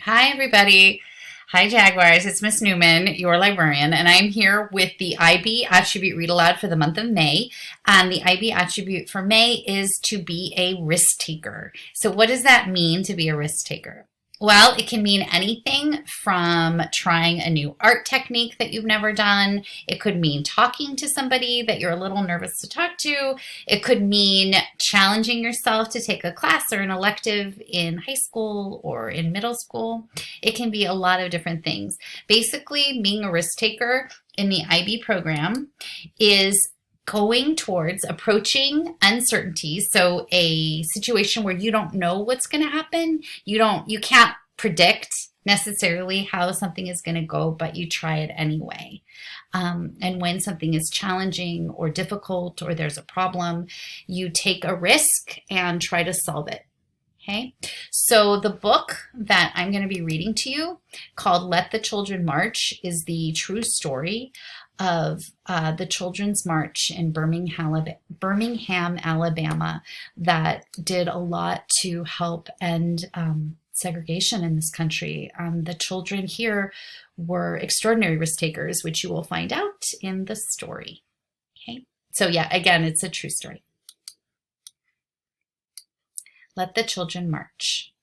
Hi, everybody. Hi, Jaguars. It's Miss Newman, your librarian, and I'm here with the IB attribute read aloud for the month of May. And the IB attribute for May is to be a risk taker. So, what does that mean to be a risk taker? Well, it can mean anything from trying a new art technique that you've never done. It could mean talking to somebody that you're a little nervous to talk to. It could mean challenging yourself to take a class or an elective in high school or in middle school. It can be a lot of different things. Basically, being a risk taker in the IB program is going towards approaching uncertainty. So a situation where you don't know what's going to happen. You can't predict necessarily how something is going to go, but you try it anyway. And when something is challenging or difficult or there's a problem, you take a risk and try to solve it. Okay, so the book that I'm going to be reading to you, called Let the Children March, is the true story of the Children's March in Birmingham, Alabama, that did a lot to help end segregation in this country. The children here were extraordinary risk takers, which you will find out in the story. Okay, so yeah, again, it's a true story. Let the Children March.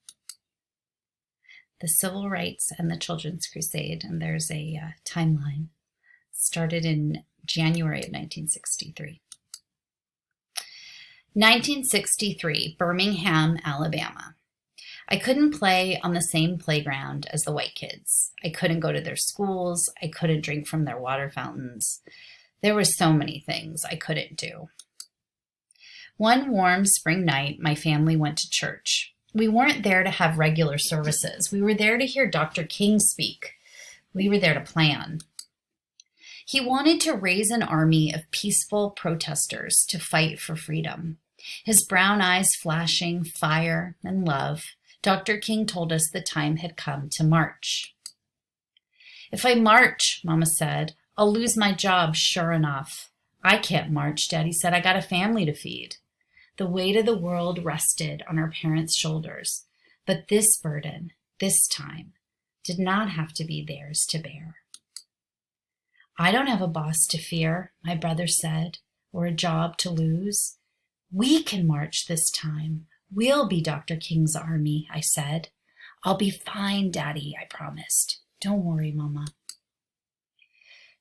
The Civil Rights and the Children's Crusade, and there's a timeline. Started in January of 1963. 1963, Birmingham, Alabama. I couldn't play on the same playground as the white kids. I couldn't go to their schools. I couldn't drink from their water fountains. There were so many things I couldn't do. One warm spring night, my family went to church. We weren't there to have regular services. We were there to hear Dr. King speak. We were there to plan. He wanted to raise an army of peaceful protesters to fight for freedom. His brown eyes flashing fire and love, Dr. King told us the time had come to march. If I march, Mama said, I'll lose my job, sure enough. I can't march, Daddy said. I got a family to feed. The weight of the world rested on our parents' shoulders, but this burden, this time, did not have to be theirs to bear. I don't have a boss to fear, my brother said, or a job to lose. We can march this time. We'll be Dr. King's army, I said. I'll be fine, Daddy, I promised. Don't worry, Mama.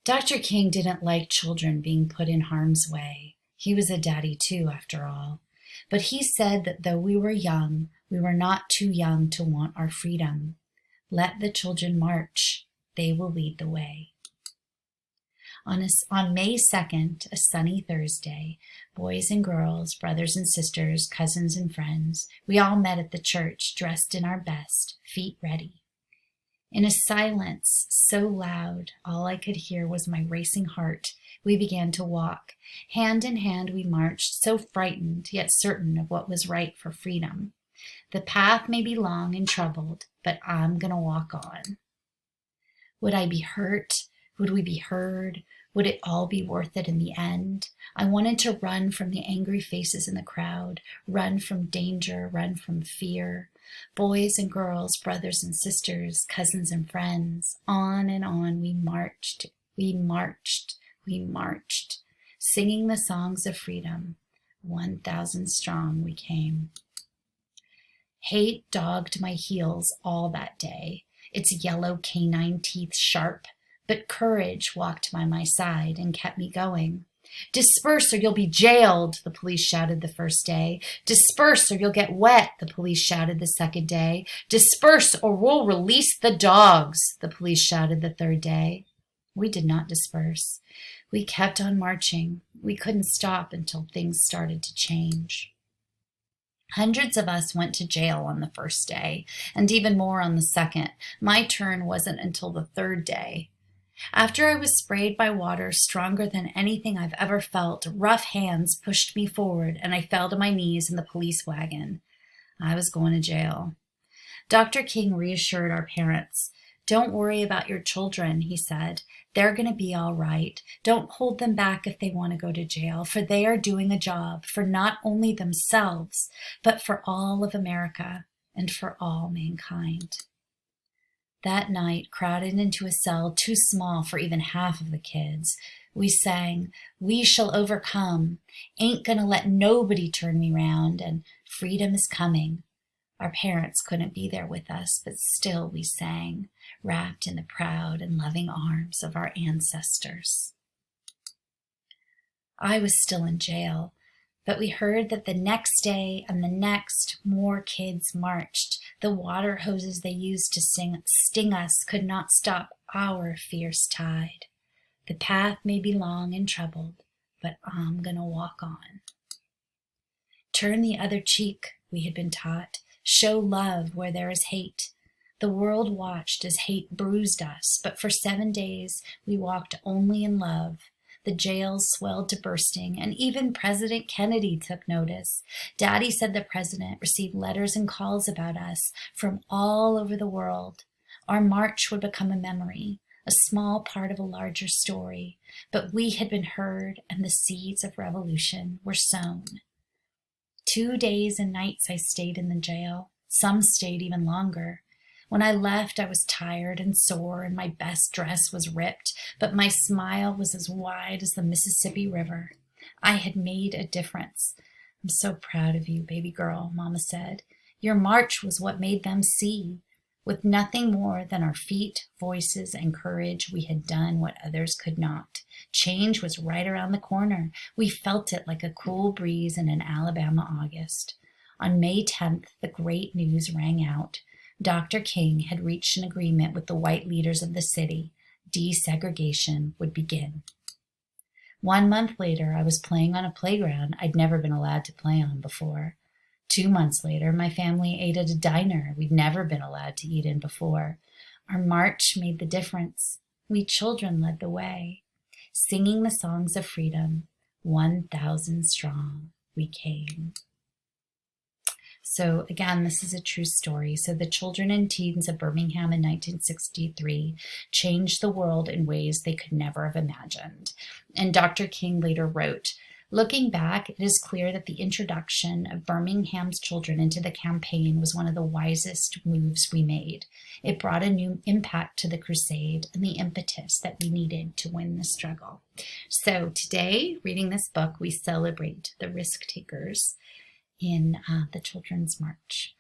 Dr. King didn't like children being put in harm's way. He was a daddy too, after all. But he said that though we were young, we were not too young to want our freedom. Let the children march. They will lead the way. On May 2nd, a sunny Thursday, boys and girls, brothers and sisters, cousins and friends, we all met at the church dressed in our best, feet ready. In a silence so loud, all I could hear was my racing heart. We began to walk. Hand in hand we marched, so frightened, yet certain of what was right for freedom. The path may be long and troubled, but I'm gonna walk on. Would I be hurt? Would we be heard? Would it all be worth it in the end? I wanted to run from the angry faces in the crowd, run from danger, run from fear. Boys and girls, brothers and sisters, cousins and friends, on and on we marched, we marched, we marched, singing the songs of freedom. 1,000 strong we came. Hate dogged my heels all that day, its yellow canine teeth sharp, but courage walked by my side and kept me going. Disperse or you'll be jailed, the police shouted the first day. Disperse or you'll get wet, the police shouted the second day. Disperse or we'll release the dogs, the police shouted the third day. We did not disperse. We kept on marching. We couldn't stop until things started to change. Hundreds of us went to jail on the first day, and even more on the second. My turn wasn't until the third day. After I was sprayed by water stronger than anything I've ever felt, rough hands pushed me forward and I fell to my knees in the police wagon. I was going to jail. Dr. King reassured our parents. Don't worry about your children, he said. They're going to be all right. Don't hold them back if they want to go to jail, for they are doing a job for not only themselves, but for all of America and for all mankind. That night, crowded into a cell too small for even half of the kids, we sang, "We shall overcome," "Ain't gonna let nobody turn me round," and "Freedom is coming." Our parents couldn't be there with us, but still we sang, wrapped in the proud and loving arms of our ancestors. I was still in jail, but we heard that the next day and the next, more kids marched. The water hoses they used to sting us could not stop our fierce tide. The path may be long and troubled, but I'm gonna walk on. Turn the other cheek, we had been taught. Show love where there is hate. The world watched as hate bruised us, but for 7 days we walked only in love. The jails swelled to bursting, and even President Kennedy took notice. Daddy said the president received letters and calls about us from all over the world. Our march would become a memory, a small part of a larger story, but we had been heard and the seeds of revolution were sown. 2 days and nights I stayed in the jail. Some stayed even longer. When I left, I was tired and sore, and my best dress was ripped, but my smile was as wide as the Mississippi River. I had made a difference. "I'm so proud of you, baby girl," Mama said. "Your march was what made them see. With nothing more than our feet, voices, and courage, we had done what others could not. Change was right around the corner. We felt it like a cool breeze in an Alabama August." On May 10th, the great news rang out. Dr. King had reached an agreement with the white leaders of the city. Desegregation would begin. 1 month later, I was playing on a playground I'd never been allowed to play on before. 2 months later, my family ate at a diner we'd never been allowed to eat in before. Our march made the difference. We children led the way. Singing the songs of freedom, 1,000 strong, we came. So again, this is a true story. So the children and teens of Birmingham in 1963 changed the world in ways they could never have imagined. And Dr. King later wrote, "Looking back, it is clear that the introduction of Birmingham's children into the campaign was one of the wisest moves we made. It brought a new impact to the crusade and the impetus that we needed to win the struggle." So today, reading this book, we celebrate the risk takers in the Children's March.